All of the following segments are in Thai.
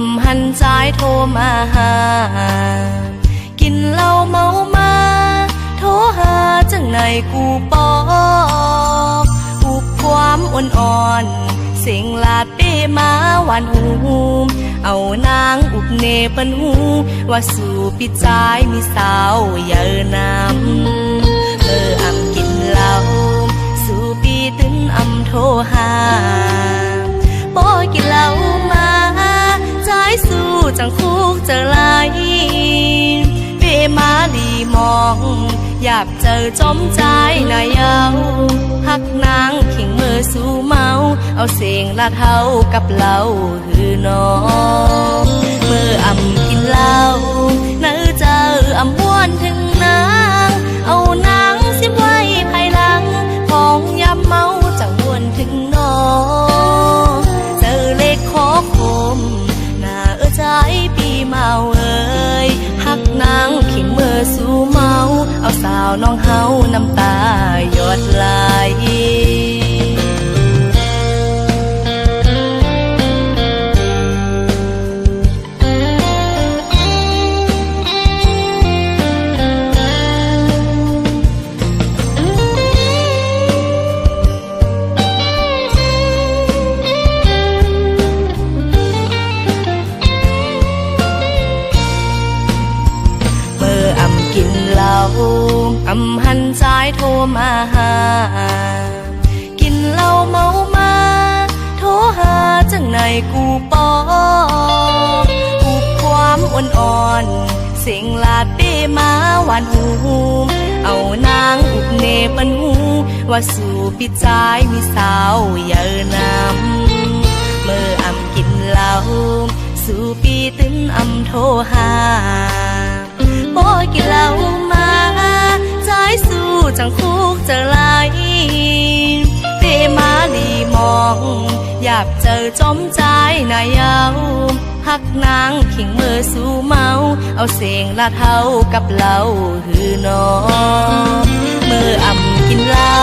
ำหันใจโทรมาหากินเหล้าเมามาโทรหาจังไหนกูปอกอุบความอ่อนๆเสียงลาดเป้มาหวานหูเอานางอุบเนเปิ้นหูว่าสู่ปิดใจมีสาวเยอะนำอำกินเหล้าสู่ปีตึนอำโทรหาบ่กินเหล้ามาใจสู้จังคุกเจอไหลเปมาลีมองอยากเจอจอมใจนายเยาหักนางขิงมือสู้เมาเอาเสียงลาเท่ากับเหล้าหือน้องอำกินเหล้าเนื้อเจออำม้วนถึงนางเอานางสิไว้ภายหลังของยามเมาจังวนถึงน้องเจอเลขขอคมหน้าใจปีเมาเอ้ยหักนางขิงมือสู้เมาเอาสาวน้องเฮาน้ำตาหยดไหลอำหันใจโทรมาหากินเหล้าเมามาโทรหาจังไหนกูปอกอุบความอ่อนๆเสียงลาดเป้มาหวานหูเอานางอุบเนเปิ้นหูว่าสู่ปิดใจมีสาวเยอะนำอำกินเหล้าสู่ปีตึนอำโทรหาบ่กินเหล้ามาใจสู้จังคุกเจอไหลเปมาลีมองอยากเจอจอมใจนายเยาหักนางขิงมือสู้เมาเอาเสียงลาเท่ากับเหล้าหือน้องอำกินเหล้า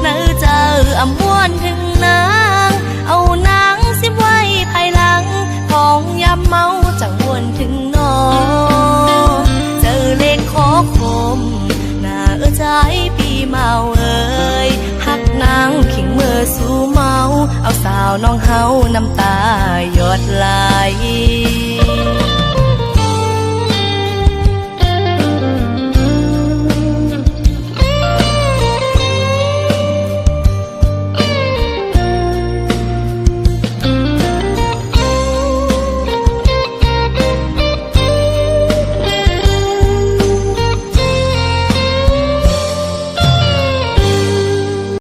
เนื้อเจออำม้วนถึงนางเอานางสิไว้ภายหลังของยามเมาจังวนถึงน้องเจอเลขขอคมใจปีเมาเอ้ยหักนางขิงมือสู้เมาเอาสาวน้องเฮาน้ำตาหยดไหล